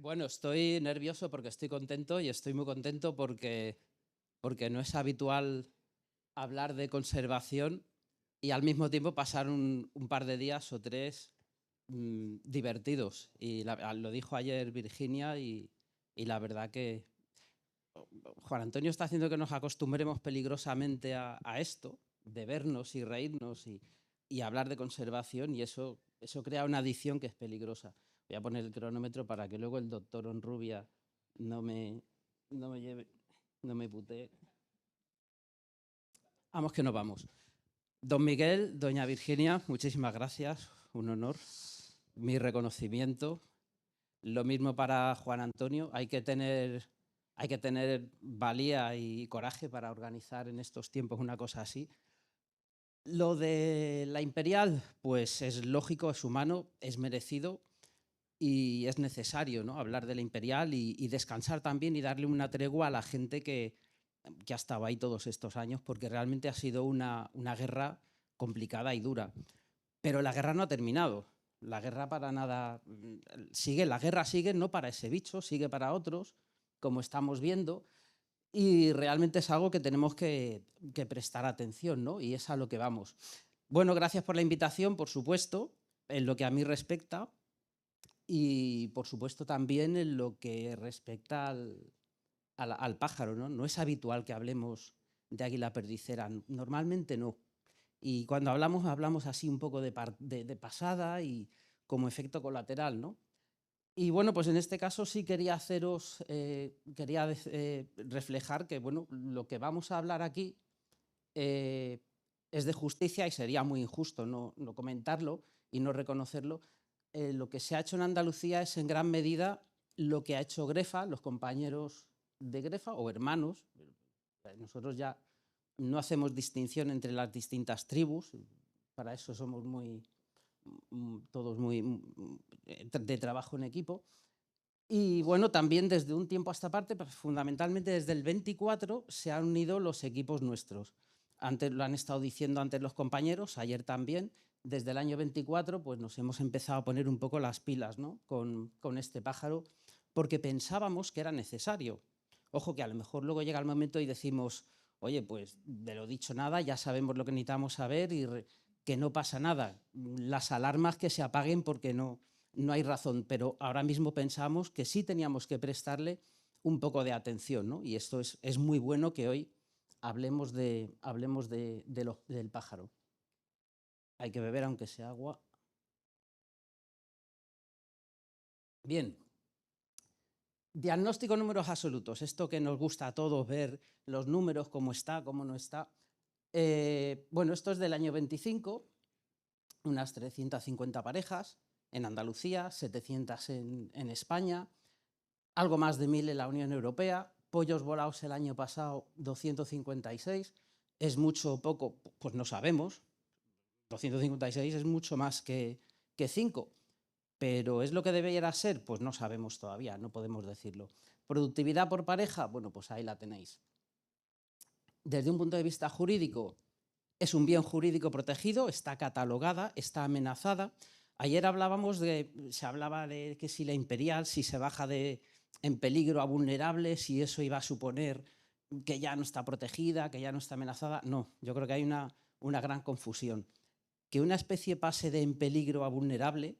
Bueno, estoy nervioso porque estoy contento y estoy muy contento porque no es habitual hablar de conservación y al mismo tiempo pasar un par de días o tres divertidos. Y lo dijo ayer Virginia y la verdad que Juan Antonio está haciendo que nos acostumbremos peligrosamente a esto, de vernos y reírnos y hablar de conservación, y eso crea una adicción que es peligrosa. Voy a poner el cronómetro para que luego el doctor Onrubia no me, no me lleve, no me putee. Vamos que nos vamos. Don Miguel, doña Virginia, muchísimas gracias, un honor, mi reconocimiento. Lo mismo para Juan Antonio, hay que tener valía y coraje para organizar en estos tiempos una cosa así. Lo de la Imperial, pues es lógico, es humano, es merecido y es necesario, ¿no?, hablar de la Imperial y descansar también y darle una tregua a la gente que ha estado ahí todos estos años, porque realmente ha sido una guerra complicada y dura. Pero la guerra no ha terminado. La guerra para nada sigue, la guerra sigue no para ese bicho, sigue para otros, como estamos viendo, y realmente es algo que tenemos que prestar atención, ¿no? Y es a lo que vamos. Bueno, gracias por la invitación, por supuesto, en lo que a mí respecta, y por supuesto también en lo que respecta al pájaro, ¿no? No es habitual que hablemos de águila perdicera, normalmente no. Y cuando hablamos así un poco de pasada y como efecto colateral, ¿no? Y bueno, pues en este caso sí quería reflejar que bueno, lo que vamos a hablar aquí es de justicia y sería muy injusto no comentarlo y no reconocerlo. Lo que se ha hecho en Andalucía es en gran medida lo que ha hecho Grefa, los compañeros de Grefa o hermanos. Nosotros ya no hacemos distinción entre las distintas tribus, para eso somos todos muy de trabajo en equipo. Y bueno, también desde un tiempo a esta parte, fundamentalmente desde el 24, se han unido los equipos nuestros. Antes lo han estado diciendo antes los compañeros, ayer también. Desde el año 24 pues nos hemos empezado a poner un poco las pilas, ¿no?, con este pájaro, porque pensábamos que era necesario. Ojo que a lo mejor luego llega el momento y decimos, oye, pues de lo dicho nada, ya sabemos lo que necesitamos saber y que no pasa nada. Las alarmas que se apaguen porque no hay razón, pero ahora mismo pensamos que sí teníamos que prestarle un poco de atención, ¿no? Y esto es muy bueno que hoy hablemos del pájaro. Hay que beber aunque sea agua. Bien. Diagnóstico, números absolutos. Esto que nos gusta a todos ver los números, cómo está, cómo no está. Bueno, esto es del año 25, unas 350 parejas en Andalucía, 700 en España, algo más de 1000 en la Unión Europea. Pollos volados el año pasado 256. ¿Es mucho o poco? Pues no sabemos. 256 es mucho más que 5. ¿Pero es lo que debería ser? Pues no sabemos todavía, no podemos decirlo. ¿Productividad por pareja? Bueno, pues ahí la tenéis. Desde un punto de vista jurídico, es un bien jurídico protegido, está catalogada, está amenazada. Ayer se hablaba de que si la Imperial, si se baja en peligro a vulnerable, si eso iba a suponer que ya no está protegida, que ya no está amenazada. No, yo creo que hay una gran confusión. Que una especie pase de en peligro a vulnerable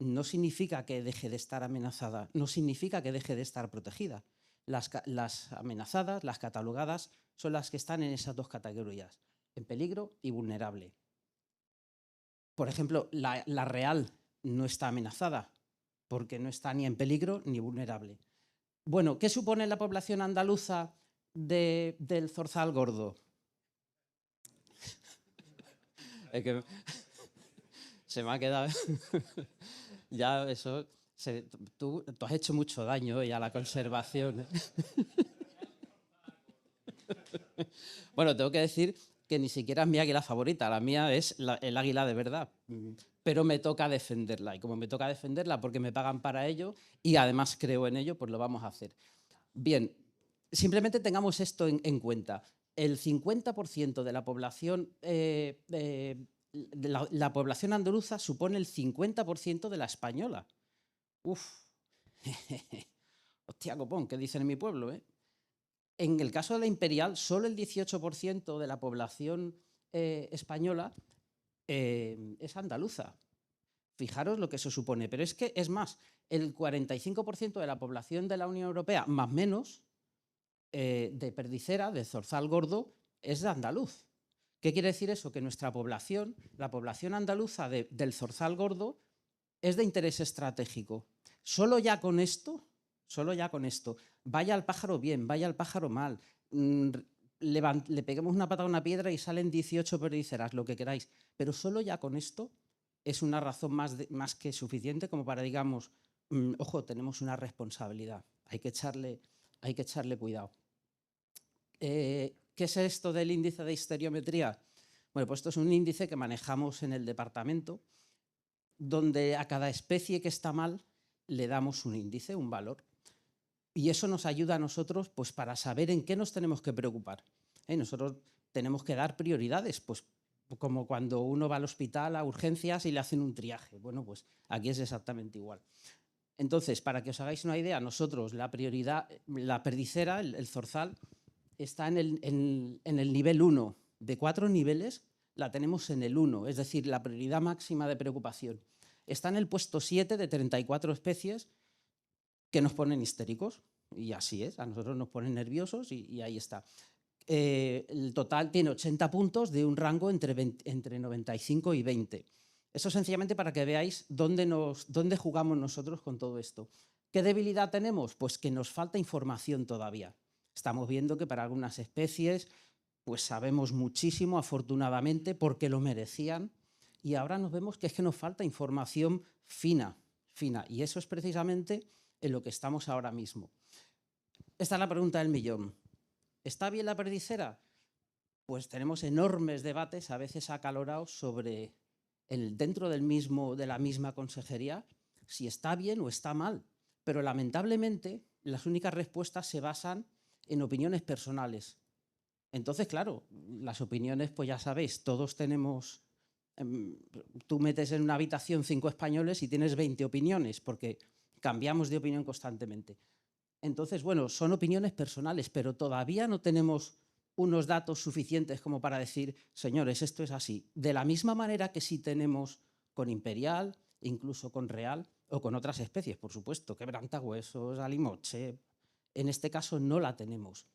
no significa que deje de estar amenazada, no significa que deje de estar protegida. Las amenazadas, las catalogadas, son las que están en esas dos categorías, en peligro y vulnerable. Por ejemplo, la real no está amenazada porque no está ni en peligro ni vulnerable. Bueno, ¿qué supone la población andaluza del zorzal gordo? Es que se me ha quedado... Ya eso... Tú has hecho mucho daño hoy a la conservación. Bueno, tengo que decir que ni siquiera es mi águila favorita, la mía es el águila de verdad, pero me toca defenderla, y como me toca defenderla porque me pagan para ello y además creo en ello, pues lo vamos a hacer. Bien, simplemente tengamos esto en cuenta. El 50% de la población, la población andaluza supone el 50% de la española. Uf. Hostia, copón, ¿qué dicen en mi pueblo? En el caso de la Imperial, solo el 18% de la población española es andaluza. Fijaros lo que eso supone. Pero es que, es más, el 45% de la población de la Unión Europea, más menos, de Perdicera, de Zorzal Gordo, es de andaluz. ¿Qué quiere decir eso? Que nuestra población, la población andaluza del Zorzal Gordo, es de interés estratégico. Solo ya con esto, vaya al pájaro bien, vaya al pájaro mal, le peguemos una patada a una piedra y salen 18 perdiceras, lo que queráis. Pero solo ya con esto es una razón más que suficiente como para, digamos, ojo, tenemos una responsabilidad, hay que echarle cuidado. ¿Qué es esto del índice de histeriometría? Bueno, pues esto es un índice que manejamos en el departamento, donde a cada especie que está mal le damos un índice, un valor. Y eso nos ayuda a nosotros pues, para saber en qué nos tenemos que preocupar. Nosotros tenemos que dar prioridades, pues como cuando uno va al hospital a urgencias y le hacen un triaje. Bueno, pues aquí es exactamente igual. Entonces, para que os hagáis una idea, nosotros la prioridad, la perdicera, el zorzal, está en el nivel 1. De 4 niveles la tenemos en el 1, es decir, la prioridad máxima de preocupación. Está en el puesto 7 de 34 especies que nos ponen histéricos. Y así es, a nosotros nos ponen nerviosos y ahí está. El total tiene 80 puntos de un rango entre 95 y 20. Eso sencillamente para que veáis dónde jugamos nosotros con todo esto. ¿Qué debilidad tenemos? Pues que nos falta información todavía. Estamos viendo que para algunas especies pues sabemos muchísimo, afortunadamente, porque lo merecían, y ahora nos vemos que es que nos falta información fina, y eso es precisamente en lo que estamos ahora mismo. Esta es la pregunta del millón. ¿Está bien la perdicera? Pues tenemos enormes debates, a veces acalorados, sobre dentro de la misma consejería, si está bien o está mal. Pero lamentablemente las únicas respuestas se basan en opiniones personales. Entonces, claro, las opiniones, pues ya sabéis, todos tenemos... Tú metes en una habitación 5 españoles y tienes 20 opiniones, porque cambiamos de opinión constantemente. Entonces, bueno, son opiniones personales, pero todavía no tenemos unos datos suficientes como para decir, señores, esto es así. De la misma manera que sí tenemos con Imperial, incluso con Real, o con otras especies, por supuesto, quebrantahuesos, alimoche. En este caso no la tenemos.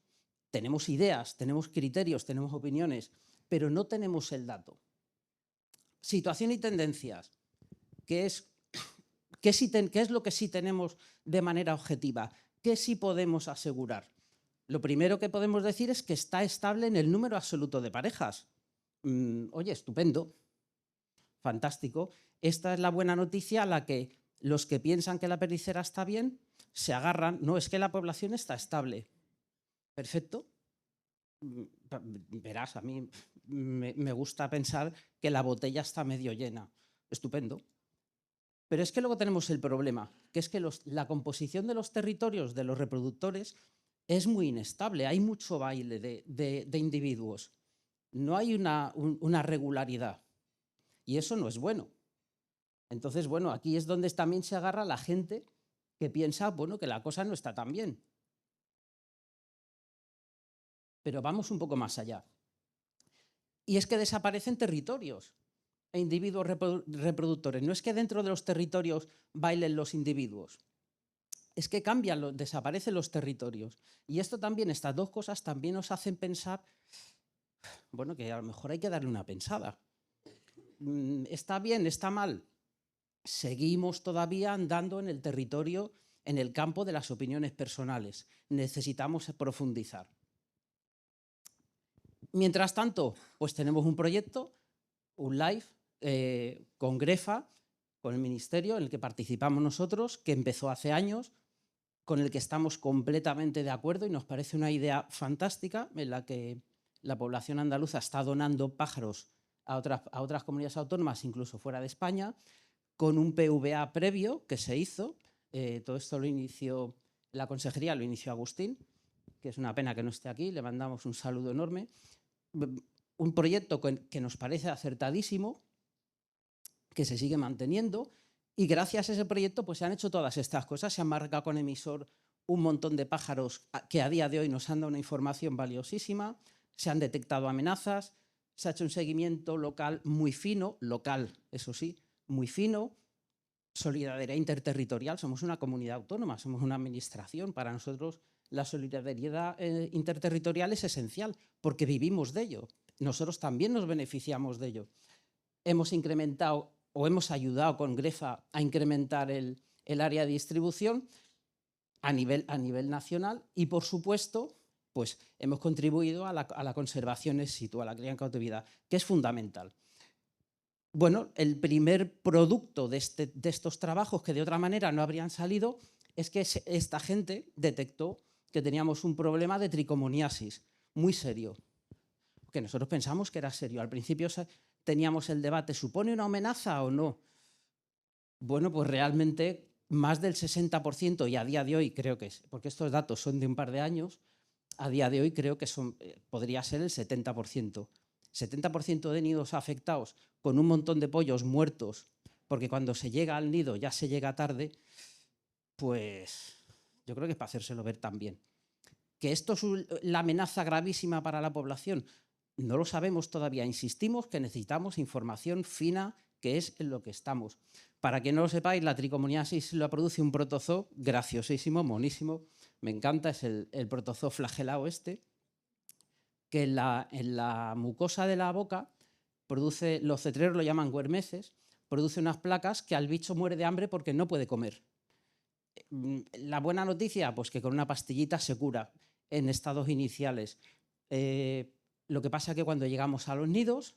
Tenemos ideas, tenemos criterios, tenemos opiniones, pero no tenemos el dato. Situación y tendencias. ¿Qué es lo que sí tenemos de manera objetiva? ¿Qué sí podemos asegurar? Lo primero que podemos decir es que está estable en el número absoluto de parejas. Oye, estupendo, fantástico. Esta es la buena noticia a la que los que piensan que la perdicera está bien se agarran. No, es que la población está estable. Perfecto. Verás, a mí me gusta pensar que la botella está medio llena. Estupendo. Pero es que luego tenemos el problema, que es que la composición de los territorios de los reproductores es muy inestable. Hay mucho baile de individuos. No hay una regularidad. Y eso no es bueno. Entonces, bueno, aquí es donde también se agarra la gente que piensa, bueno, que la cosa no está tan bien. Pero vamos un poco más allá. Y es que desaparecen territorios e individuos reproductores. No es que dentro de los territorios bailen los individuos, es que desaparecen los territorios. Y esto también, estas dos cosas también nos hacen pensar, bueno, que a lo mejor hay que darle una pensada. ¿Está bien? ¿Está mal? Seguimos todavía andando en el territorio, en el campo de las opiniones personales. Necesitamos profundizar. Mientras tanto, pues tenemos un proyecto, un live, con Grefa, con el Ministerio, en el que participamos nosotros, que empezó hace años, con el que estamos completamente de acuerdo y nos parece una idea fantástica, en la que la población andaluza está donando pájaros a otras comunidades autónomas, incluso fuera de España, con un PVA previo que se hizo. Todo esto lo inició la consejería, lo inició Agustín, que es una pena que no esté aquí, le mandamos un saludo enorme. Un proyecto que nos parece acertadísimo, que se sigue manteniendo Y gracias a ese proyecto pues se han hecho todas estas cosas, se han marcado con emisor un montón de pájaros que a día de hoy nos han dado una información valiosísima, se han detectado amenazas, se ha hecho un seguimiento local muy fino, local, eso sí, muy fino, solidaridad interterritorial, somos una comunidad autónoma, somos una administración. Para nosotros la solidaridad interterritorial es esencial porque vivimos de ello. Nosotros también nos beneficiamos de ello. Hemos incrementado o hemos ayudado con Grefa a incrementar el área de distribución a nivel nacional y, por supuesto, pues hemos contribuido a la conservación in situ, a la cría en cautividad, que es fundamental. Bueno, el primer producto de estos trabajos, que de otra manera no habrían salido, es que esta gente detectó que teníamos un problema de tricomoniasis muy serio, que nosotros pensamos que era serio. Al principio teníamos el debate, ¿supone una amenaza o no? Bueno, pues realmente más del 60%, y a día de hoy creo que es, porque estos datos son de un par de años, a día de hoy creo que podría ser el 70%. 70% de nidos afectados con un montón de pollos muertos, porque cuando se llega al nido ya se llega tarde, pues yo creo que es para hacérselo ver también. ¿Que esto es la amenaza gravísima para la población? No lo sabemos todavía. Insistimos que necesitamos información fina, que es en lo que estamos. Para que no lo sepáis, la tricomoniasis lo produce un protozoo graciosísimo, monísimo. Me encanta, es el protozoo flagelado este, que en la mucosa de la boca produce, los cetreros lo llaman güermeces, produce unas placas que al bicho muere de hambre porque no puede comer. La buena noticia, pues que con una pastillita se cura en estados iniciales. Lo que pasa es que cuando llegamos a los nidos,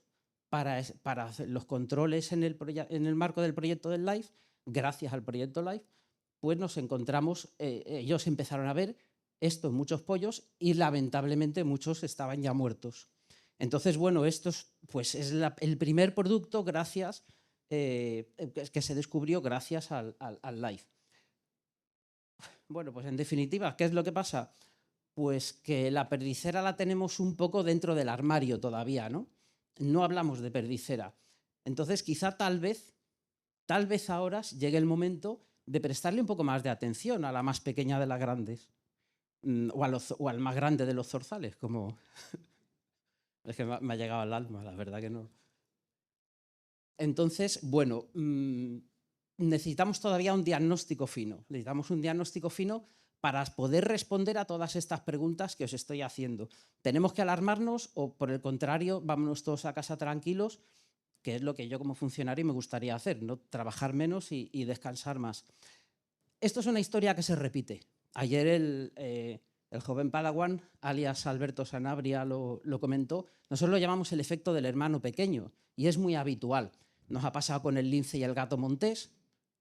para hacer los controles en el marco del proyecto del LIFE, gracias al proyecto LIFE, pues nos encontramos, ellos empezaron a ver esto en muchos pollos y lamentablemente muchos estaban ya muertos. Entonces, bueno, esto pues es el primer producto gracias, que se descubrió gracias al LIFE. Bueno, pues en definitiva, ¿qué es lo que pasa? Pues que la perdicera la tenemos un poco dentro del armario todavía, ¿no? No hablamos de perdicera. Entonces, quizá tal vez ahora llegue el momento de prestarle un poco más de atención a la más pequeña de las grandes, o al más grande de los zorzales, como... Es que me ha llegado al alma, la verdad que no. Entonces, bueno, necesitamos todavía un diagnóstico fino. Necesitamos un diagnóstico fino para poder responder a todas estas preguntas que os estoy haciendo. ¿Tenemos que alarmarnos o, por el contrario, vámonos todos a casa tranquilos? Que es lo que yo como funcionario me gustaría hacer, ¿no? Trabajar menos y descansar más. Esto es una historia que se repite. Ayer el joven Padawan, alias Alberto Sanabria, lo comentó. Nosotros lo llamamos el efecto del hermano pequeño y es muy habitual. Nos ha pasado con el lince y el gato montés.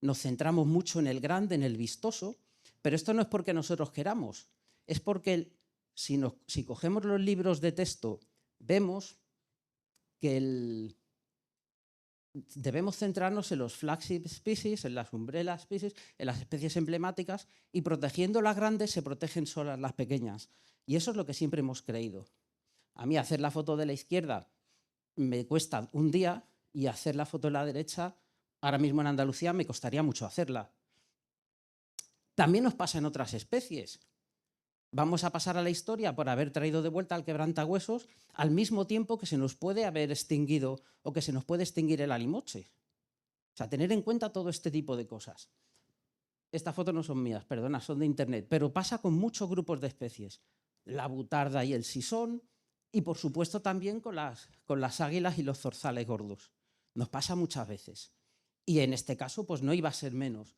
Nos centramos mucho en el grande, en el vistoso, pero esto no es porque nosotros queramos. Es porque si cogemos los libros de texto, vemos que debemos centrarnos en los flagship species, en las umbrella species, en las especies emblemáticas, y protegiendo las grandes se protegen solas las pequeñas. Y eso es lo que siempre hemos creído. A mí hacer la foto de la izquierda me cuesta un día y hacer la foto de la derecha, ahora mismo en Andalucía, me costaría mucho hacerla. También nos pasa en otras especies. Vamos a pasar a la historia por haber traído de vuelta al quebrantahuesos al mismo tiempo que se nos puede haber extinguido o que se nos puede extinguir el alimoche. O sea, tener en cuenta todo este tipo de cosas. Estas fotos no son mías, perdona, son de internet, pero pasa con muchos grupos de especies. La butarda y el sisón, y por supuesto también con las águilas y los zorzales gordos. Nos pasa muchas veces. Y en este caso, pues no iba a ser menos.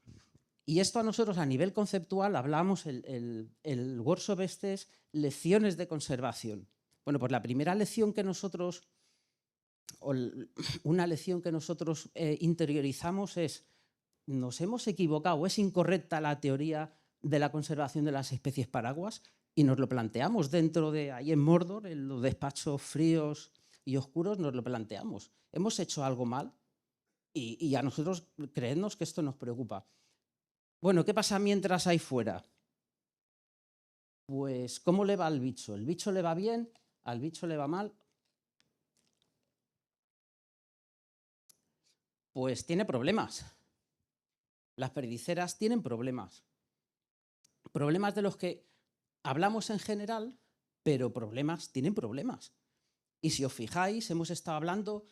Y esto a nosotros a nivel conceptual hablamos, el workshop este es lecciones de conservación. Bueno, pues la primera lección que nosotros, una lección que nosotros interiorizamos es: nos hemos equivocado, es incorrecta la teoría de la conservación de las especies paraguas, y nos lo planteamos dentro de, ahí en Mordor, en los despachos fríos y oscuros, nos lo planteamos. ¿Hemos hecho algo mal? Y a nosotros creednos que esto nos preocupa. Bueno, ¿qué pasa mientras ahí fuera? Pues, ¿cómo le va al bicho? ¿El bicho le va bien? ¿Al bicho le va mal? Pues tiene problemas. Las perdiceras tienen problemas. Problemas de los que hablamos en general, pero tienen problemas. Y si os fijáis, hemos estado hablando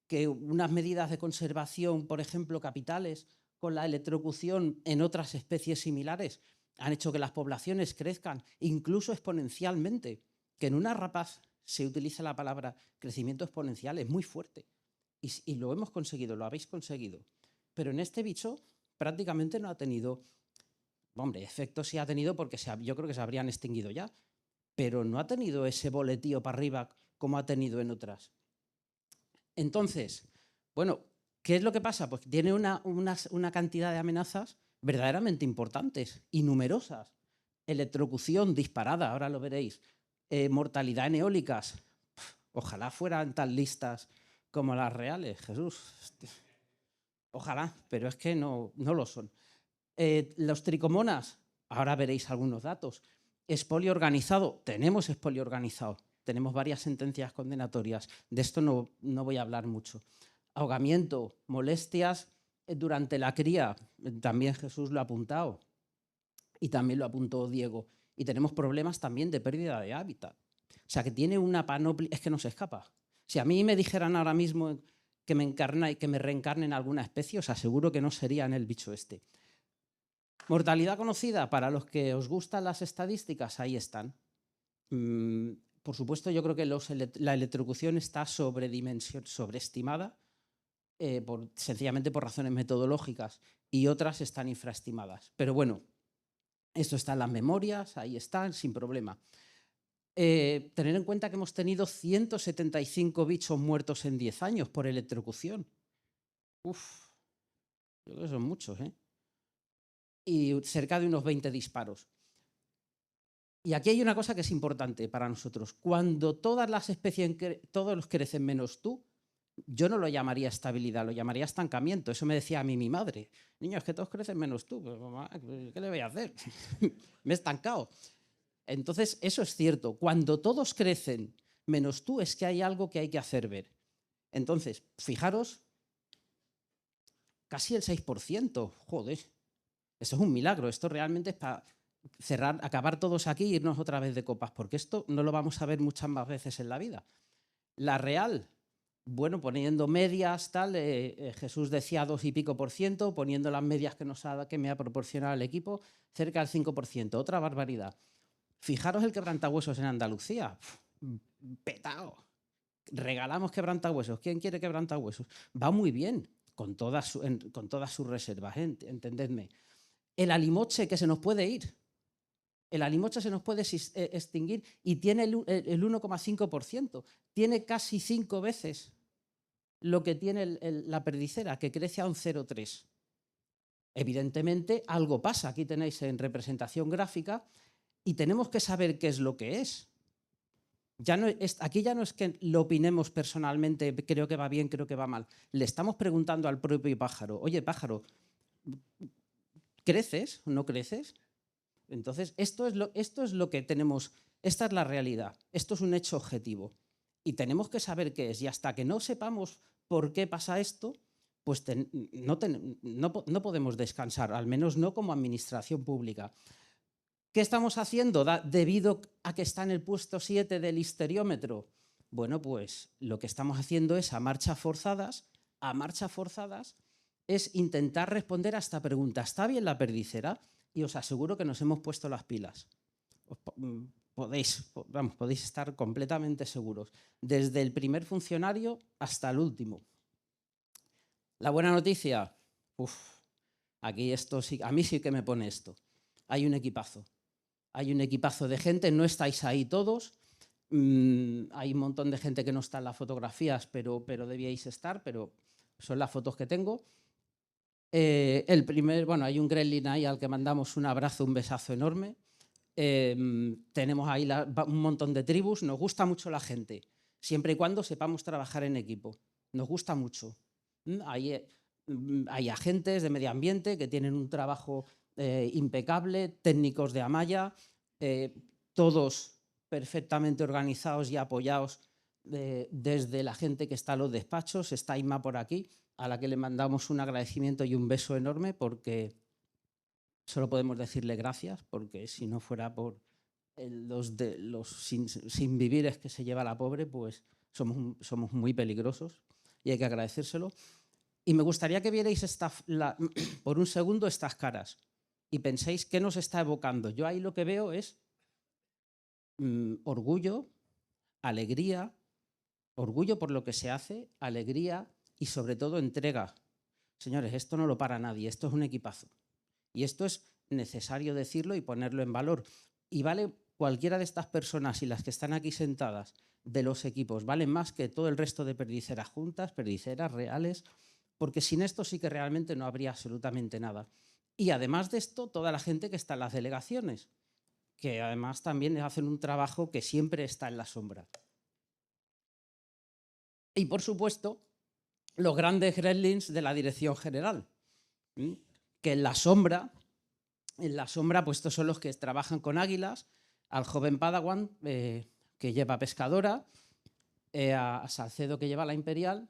que unas medidas de conservación, por ejemplo, capitales, con la electrocución en otras especies similares, han hecho que las poblaciones crezcan, incluso exponencialmente. Que en una rapaz se utiliza la palabra crecimiento exponencial, es muy fuerte. Y lo hemos conseguido, lo habéis conseguido. Pero en este bicho prácticamente no ha tenido, hombre, efecto sí ha tenido porque yo creo que se habrían extinguido ya, pero no ha tenido ese boletío para arriba como ha tenido en otras. Entonces, bueno, ¿qué es lo que pasa? Pues tiene una cantidad de amenazas verdaderamente importantes y numerosas. Electrocución disparada, ahora lo veréis. Mortalidad en eólicas. Ojalá fueran tan listas como las reales, Jesús. Ojalá, pero es que no lo son. Los tricomonas, ahora veréis algunos datos. Expolio organizado, tenemos expolio organizado. Tenemos varias sentencias condenatorias. De esto no voy a hablar mucho. Ahogamiento, molestias durante la cría. También Jesús lo ha apuntado. Y también lo apuntó Diego. Y tenemos problemas también de pérdida de hábitat. O sea, que tiene una panoplia... Es que no se escapa. Si a mí me dijeran ahora mismo que me reencarne en alguna especie, os aseguro que no sería en el bicho este. Mortalidad conocida, para los que os gustan las estadísticas, ahí están. Por supuesto, yo creo que la electrocución está sobreestimada, sencillamente por razones metodológicas, y otras están infraestimadas. Pero bueno, esto está en las memorias, ahí están, sin problema. Tener en cuenta que hemos tenido 175 bichos muertos en 10 años por electrocución. Uf, yo creo que son muchos, ¿eh? Y cerca de unos 20 disparos. Y aquí hay una cosa que es importante para nosotros. Cuando todas las especies, todos los crecen menos tú, yo no lo llamaría estabilidad, lo llamaría estancamiento. Eso me decía a mí mi madre. Niño, es que todos crecen menos tú. Pues, mamá, ¿qué le voy a hacer? Me he estancado. Entonces, eso es cierto. Cuando todos crecen menos tú, es que hay algo que hay que hacer ver. Entonces, fijaros, casi el 6%. Joder, eso es un milagro. Esto realmente es para acabar todos aquí e irnos otra vez de copas, porque esto no lo vamos a ver muchas más veces en la vida. La real, bueno, poniendo medias, tal, Jesús decía 2 y pico %, poniendo las medias que me ha proporcionado el equipo, cerca del 5%, otra barbaridad. Fijaros el quebrantahuesos en Andalucía, petao. Regalamos quebrantahuesos. ¿Quién quiere quebrantahuesos? Va muy bien, con todas sus reservas, entendedme. El alimoche que se nos puede ir. El alimoche se nos puede extinguir y tiene el 1,5%. Tiene casi 5 veces lo que tiene la perdicera, que crece a un 0,3. Evidentemente, algo pasa. Aquí tenéis en representación gráfica y tenemos que saber qué es lo que es. Aquí ya no es que lo opinemos personalmente, creo que va bien, creo que va mal. Le estamos preguntando al propio pájaro, oye, pájaro, ¿creces o no creces? Entonces, esto es lo que tenemos, esta es la realidad, esto es un hecho objetivo y tenemos que saber qué es, y hasta que no sepamos por qué pasa esto, pues no podemos descansar, al menos no como administración pública. ¿Qué estamos haciendo debido a que está en el puesto 7 del histeriómetro? Bueno, pues lo que estamos haciendo es a marchas forzadas, es intentar responder a esta pregunta. ¿Está bien la perdicera? Y os aseguro que nos hemos puesto las pilas. Podéis estar completamente seguros, desde el primer funcionario hasta el último. La buena noticia, aquí esto sí, a mí sí que me pone esto. Hay un equipazo de gente, no estáis ahí todos, hay un montón de gente que no está en las fotografías, pero debíais estar, pero son las fotos que tengo. Hay un gremlin ahí al que mandamos un abrazo, un besazo enorme. Tenemos ahí un montón de tribus, nos gusta mucho la gente, siempre y cuando sepamos trabajar en equipo, nos gusta mucho. Hay agentes de medio ambiente que tienen un trabajo impecable, técnicos de Amaya, todos perfectamente organizados y apoyados desde la gente que está en los despachos. Está Inma por aquí, a la que le mandamos un agradecimiento y un beso enorme, porque solo podemos decirle gracias, porque si no fuera por los sin vivires que se lleva la pobre, pues somos muy peligrosos y hay que agradecérselo. Y me gustaría que vierais por un segundo estas caras y penséis qué nos está evocando. Yo ahí lo que veo es orgullo, alegría, orgullo por lo que se hace, alegría y sobre todo entrega. Señores, esto no lo para nadie, esto es un equipazo. Y esto es necesario decirlo y ponerlo en valor. Y vale cualquiera de estas personas y las que están aquí sentadas de los equipos, valen más que todo el resto de perdiceras juntas, perdiceras reales, porque sin esto sí que realmente no habría absolutamente nada. Y además de esto, toda la gente que está en las delegaciones, que además también hacen un trabajo que siempre está en la sombra. Y por supuesto, los grandes gremlins de la dirección general, que en la sombra, pues estos son los que trabajan con águilas, al joven Padawan que lleva pescadora, a Salcedo que lleva la imperial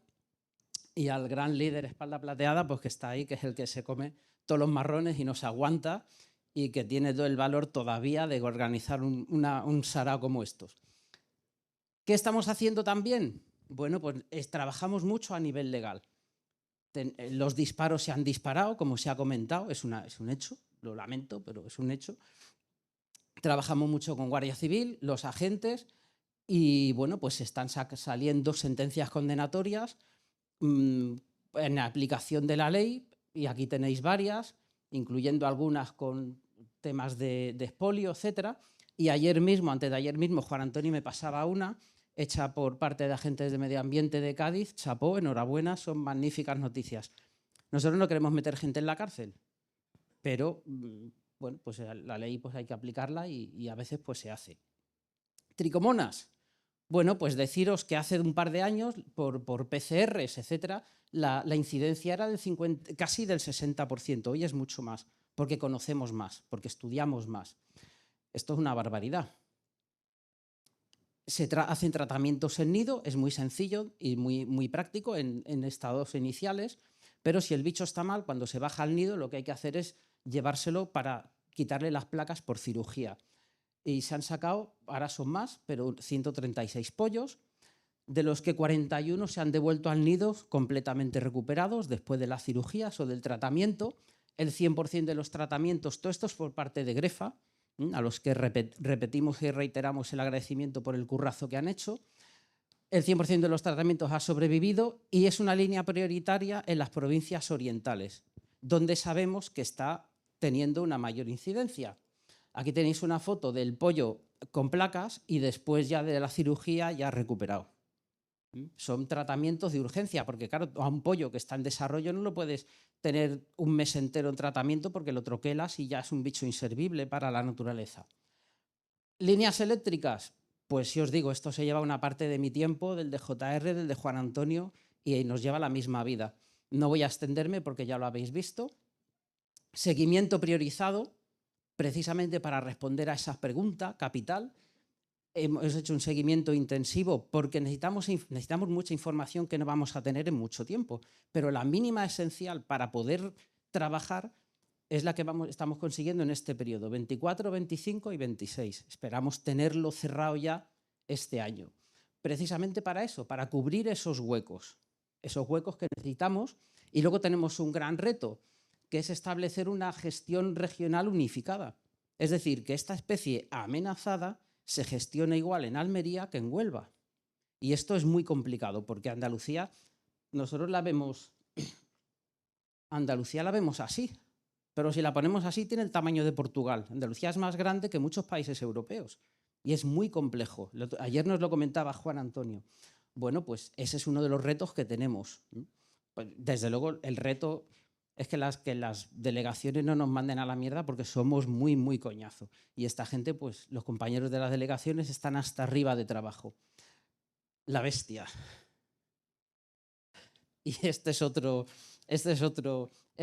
y al gran líder espalda plateada, pues que está ahí, que es el que se come todos los marrones y no se aguanta y que tiene todo el valor todavía de organizar un sarao como estos. ¿Qué estamos haciendo también? Bueno, pues trabajamos mucho a nivel legal. Los disparos se han disparado, como se ha comentado, es un hecho, lo lamento, pero es un hecho. Trabajamos mucho con Guardia Civil, los agentes, y bueno, pues están saliendo sentencias condenatorias en aplicación de la ley, y aquí tenéis varias, incluyendo algunas con temas de expolio, etcétera. Y ayer mismo, antes de ayer mismo, Juan Antonio me pasaba una hecha por parte de agentes de medio ambiente de Cádiz. Chapó, enhorabuena, son magníficas noticias. Nosotros no queremos meter gente en la cárcel, pero bueno, pues la ley pues hay que aplicarla y a veces pues se hace. Tricomonas. Bueno, pues deciros que hace un par de años, por PCRs, etcétera, la incidencia era casi del 60%. Hoy es mucho más, porque conocemos más, porque estudiamos más. Esto es una barbaridad. Se hacen tratamientos en nido, es muy sencillo y muy práctico en estados iniciales, pero si el bicho está mal, cuando se baja al nido, lo que hay que hacer es llevárselo para quitarle las placas por cirugía. Y se han sacado, ahora son más, pero 136 pollos, de los que 41 se han devuelto al nido completamente recuperados después de las cirugías o del tratamiento. El 100% de los tratamientos, todo esto es por parte de Grefa, a los que repetimos y reiteramos el agradecimiento por el currazo que han hecho. El 100% de los tratamientos ha sobrevivido y es una línea prioritaria en las provincias orientales, donde sabemos que está teniendo una mayor incidencia. Aquí tenéis una foto del pollo con placas y después ya de la cirugía ya recuperado. Son tratamientos de urgencia, porque claro, a un pollo que está en desarrollo no lo puedes tener un mes entero en tratamiento porque lo troquelas y ya es un bicho inservible para la naturaleza. Líneas eléctricas, pues si os digo, esto se lleva una parte de mi tiempo, del de JR, del de Juan Antonio, y nos lleva la misma vida. No voy a extenderme porque ya lo habéis visto. Seguimiento priorizado, precisamente para responder a esa pregunta capital. Hemos hecho un seguimiento intensivo porque necesitamos mucha información que no vamos a tener en mucho tiempo, pero la mínima esencial para poder trabajar es la que estamos consiguiendo en este periodo, 24, 25 y 26. Esperamos tenerlo cerrado ya este año. Precisamente para eso, para cubrir esos huecos que necesitamos. Y luego tenemos un gran reto, que es establecer una gestión regional unificada. Es decir, que esta especie amenazada se gestiona igual en Almería que en Huelva. Y esto es muy complicado porque Andalucía, nosotros la vemos, Andalucía la vemos así, pero si la ponemos así tiene el tamaño de Portugal. Andalucía es más grande que muchos países europeos y es muy complejo. Ayer nos lo comentaba Juan Antonio. Bueno, pues ese es uno de los retos que tenemos. Pues, desde luego, el reto es que las delegaciones no nos manden a la mierda porque somos muy coñazo. Y esta gente, pues los compañeros de las delegaciones están hasta arriba de trabajo. La bestia. Y este es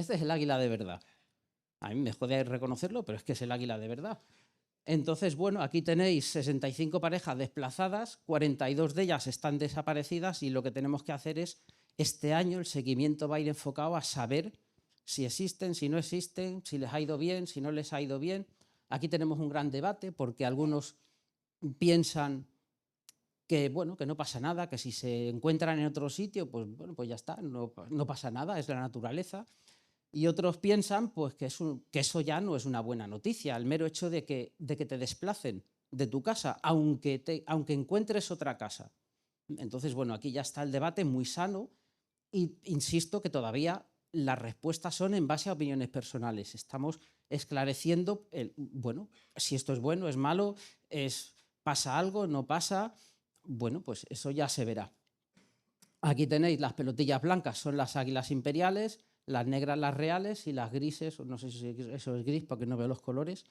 el águila de verdad. A mí me jode reconocerlo, pero es que es el águila de verdad. Entonces, bueno, aquí tenéis 65 parejas desplazadas, 42 de ellas están desaparecidas y lo que tenemos que hacer es Este año el seguimiento va a ir enfocado a saber si existen, si no existen, si les ha ido bien, si no les ha ido bien. Aquí tenemos un gran debate porque algunos piensan que, bueno, que no pasa nada, que si se encuentran en otro sitio, pues, bueno, pues ya está, no pasa nada, es la naturaleza. Y otros piensan pues, que eso ya no es una buena noticia, el mero hecho de que te desplacen de tu casa, aunque encuentres otra casa. Entonces, bueno, aquí ya está el debate muy sano y insisto que todavía las respuestas son en base a opiniones personales. Estamos esclareciendo, bueno, si esto es bueno, es malo, pasa algo, no pasa. Bueno, pues eso ya se verá. Aquí tenéis las pelotillas blancas, son las águilas imperiales, las negras las reales y las grises, no sé si eso es gris porque no veo los colores,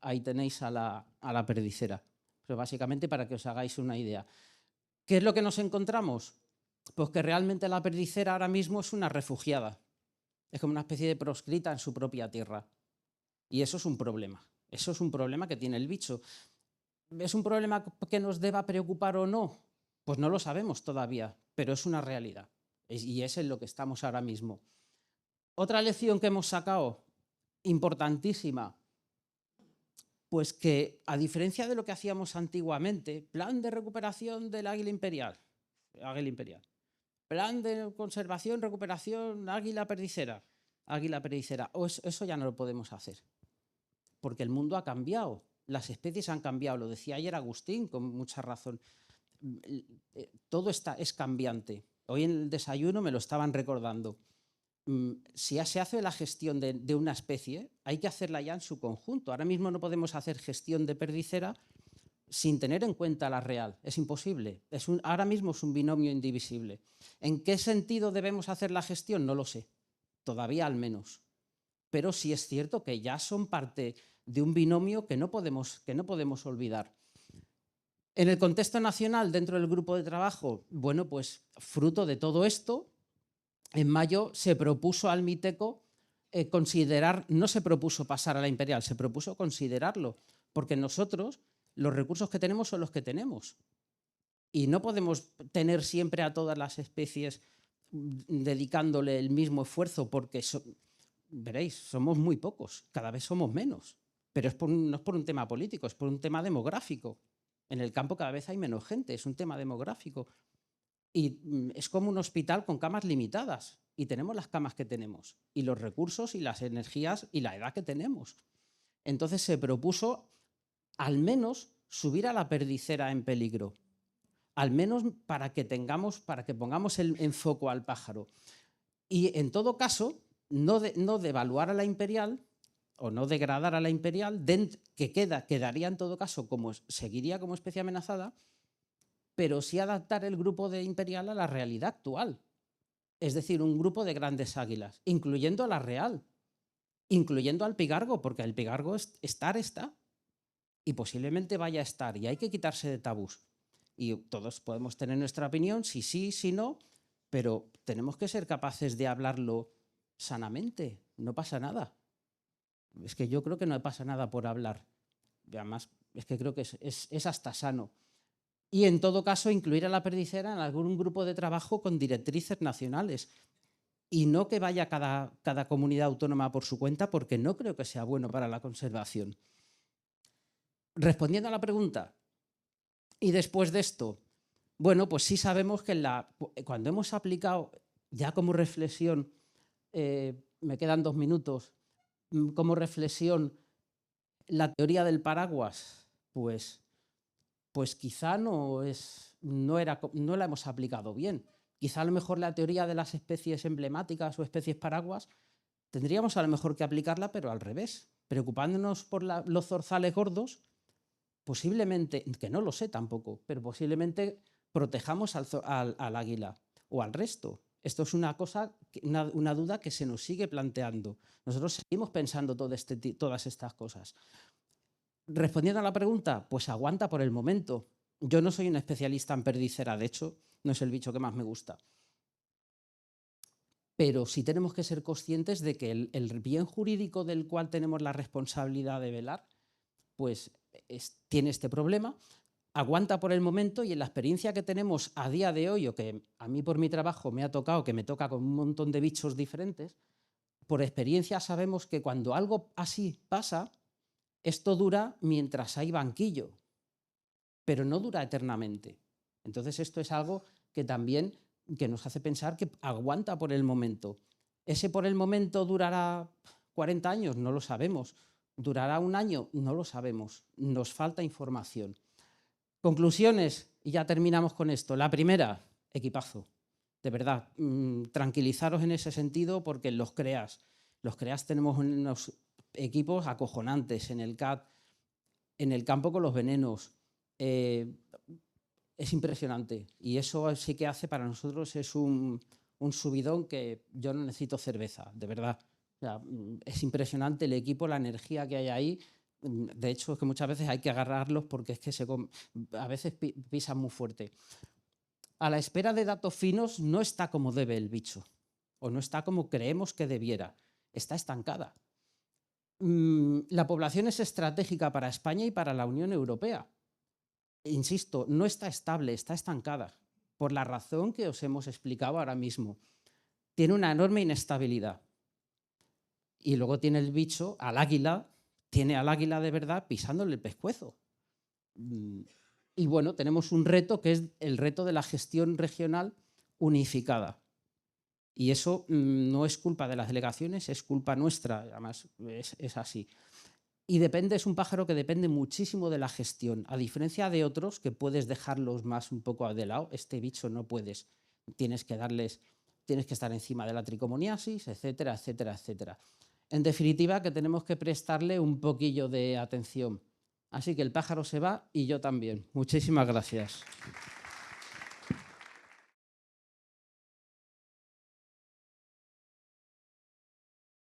ahí tenéis a la perdicera. Pero básicamente para que os hagáis una idea. ¿Qué es lo que nos encontramos? Pues que realmente la perdicera ahora mismo es una refugiada. Es como una especie de proscrita en su propia tierra. Y eso es un problema. Eso es un problema que tiene el bicho. ¿Es un problema que nos deba preocupar o no? Pues no lo sabemos todavía, pero es una realidad. Y es en lo que estamos ahora mismo. Otra lección que hemos sacado, importantísima, pues que a diferencia de lo que hacíamos antiguamente, plan de recuperación del águila imperial, plan de conservación, recuperación, águila perdicera, eso ya no lo podemos hacer, porque el mundo ha cambiado, las especies han cambiado, lo decía ayer Agustín con mucha razón, todo es cambiante. Hoy en el desayuno me lo estaban recordando. Si ya se hace la gestión de una especie, hay que hacerla ya en su conjunto. Ahora mismo no podemos hacer gestión de perdicera sin tener en cuenta la real. Es imposible. Ahora mismo es un binomio indivisible. ¿En qué sentido debemos hacer la gestión? No lo sé. Todavía al menos. Pero sí es cierto que ya son parte de un binomio que no podemos olvidar. En el contexto nacional, dentro del grupo de trabajo, bueno, pues fruto de todo esto, en mayo se propuso al MITECO considerar, no se propuso pasar a la imperial, se propuso considerarlo, porque nosotros los recursos que tenemos son los que tenemos. Y no podemos tener siempre a todas las especies dedicándole el mismo esfuerzo, porque veréis, somos muy pocos, cada vez somos menos. Pero no es por un tema político, es por un tema demográfico. En el campo cada vez hay menos gente, es un tema demográfico. Y es como un hospital con camas limitadas. Y tenemos las camas que tenemos, y los recursos, y las energías, y la edad que tenemos. Entonces se propuso al menos subir a la perdicera en peligro. Al menos para que pongamos en foco al pájaro. Y en todo caso, no devaluar a la imperial o no degradar a la imperial, que quedaría en todo caso seguiría como especie amenazada, pero sí adaptar el grupo de imperial a la realidad actual. Es decir, un grupo de grandes águilas, incluyendo a la real, incluyendo al pigargo, porque el pigargo está y posiblemente vaya a estar, y hay que quitarse de tabús. Y todos podemos tener nuestra opinión, si sí, si no, pero tenemos que ser capaces de hablarlo sanamente, no pasa nada. Es que yo creo que no pasa nada por hablar. Además, es que creo que es hasta sano. Y en todo caso, incluir a la perdicera en algún grupo de trabajo con directrices nacionales. Y no que vaya cada comunidad autónoma por su cuenta, porque no creo que sea bueno para la conservación. Respondiendo a la pregunta, y después de esto, bueno, pues sí sabemos que cuando hemos aplicado, ya como reflexión, me quedan 2 minutos, como reflexión, la teoría del paraguas, pues quizá no la hemos aplicado bien. Quizá a lo mejor la teoría de las especies emblemáticas o especies paraguas tendríamos a lo mejor que aplicarla, pero al revés, preocupándonos por los zorzales gordos, posiblemente, que no lo sé tampoco, pero posiblemente protejamos al águila o al resto. Esto es una duda que se nos sigue planteando. Nosotros seguimos pensando todas estas cosas. Respondiendo a la pregunta, pues aguanta por el momento. Yo no soy un especialista en perdicera, de hecho, no es el bicho que más me gusta. Pero sí tenemos que ser conscientes de que el bien jurídico del cual tenemos la responsabilidad de velar, pues tiene este problema. aguanta por el momento, y en la experiencia que tenemos a día de hoy, o que a mí por mi trabajo me ha tocado, que me toca con un montón de bichos diferentes, por experiencia sabemos que cuando algo así pasa, esto dura mientras hay banquillo, pero no dura eternamente. Entonces esto es algo que también que nos hace pensar que aguanta por el momento. ¿Ese por el momento durará 40 años? No lo sabemos. ¿Durará un año? No lo sabemos. Nos falta información. Conclusiones, y ya terminamos con esto. La primera, equipazo. De verdad, tranquilizaros en ese sentido, porque los CREAS tenemos unos equipos acojonantes en el CAT, en el campo con los venenos. Es impresionante, y eso sí que hace para nosotros es un subidón que yo no necesito cerveza, de verdad. O sea, es impresionante el equipo, la energía que hay ahí. De hecho, es que muchas veces hay que agarrarlos porque es que a veces pisan muy fuerte. A la espera de datos finos no está como debe el bicho, o no está como creemos que debiera, está estancada. La población es estratégica para España y para la Unión Europea. Insisto, no está estable, está estancada, por la razón que os hemos explicado ahora mismo. Tiene una enorme inestabilidad. Y luego tiene el bicho, tiene al águila de verdad pisándole el pescuezo. Y bueno, tenemos un reto que es el reto de la gestión regional unificada. Y eso no es culpa de las delegaciones, es culpa nuestra, además es así. Y es un pájaro que depende muchísimo de la gestión, a diferencia de otros que puedes dejarlos más un poco de lado. Este bicho no puedes, tienes que estar encima de la tricomoniasis, etcétera, etcétera, etcétera. En definitiva, que tenemos que prestarle un poquillo de atención. Así que el pájaro se va y yo también. Muchísimas gracias.